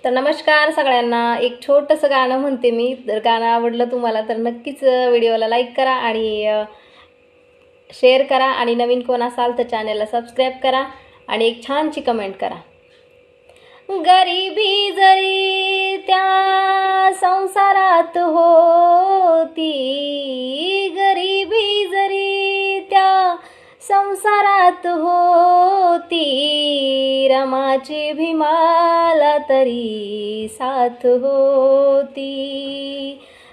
तर नमस्कार सगळ्यांना. एक छोटंसं गाणं म्हणते मी. जर गाणं आवडलं तुम्हाला तर नक्कीच व्हिडिओला लाईक करा आणि शेअर करा आणि नवीन कोण असाल तर चॅनलला सबस्क्राईब करा आणि एक छानशी कमेंट करा. गरिबी जरी त्या संसारात होती, गरिबी जरी त्या संसारात होती, रमाची भीमाला तरी साथ होती,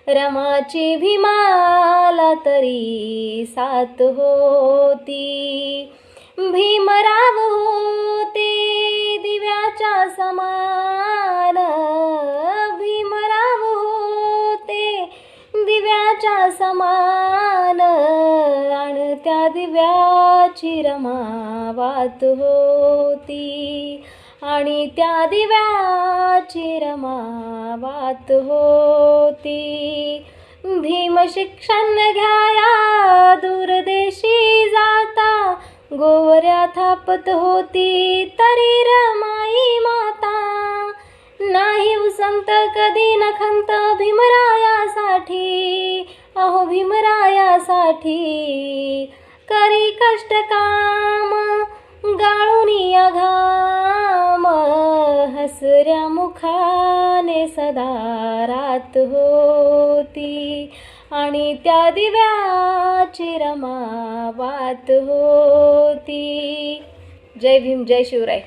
रमाची भीमाला तरी साथ होती. भीमराव होते दिव्याच्या समान, भीमराव होते दिव्याच्या समान, आणि त्या दिव्याची रमावात होती, आणि त्या दिव्याची रमावात होती. भीम शिक्षण घ्याया दूरदेशी जाता, गोवऱ्या थापत होती तरी रमाई माता. नाही उसंत कधी नखंत भीमरायासाठी, अहो भीमरायासाठी. करी कष्ट काम गाळूनी घाम, हसऱ्या मुखाने सदा रात होती, आणि त्या दिव्याची रमावात होती. जय भीम, जय शिवराय.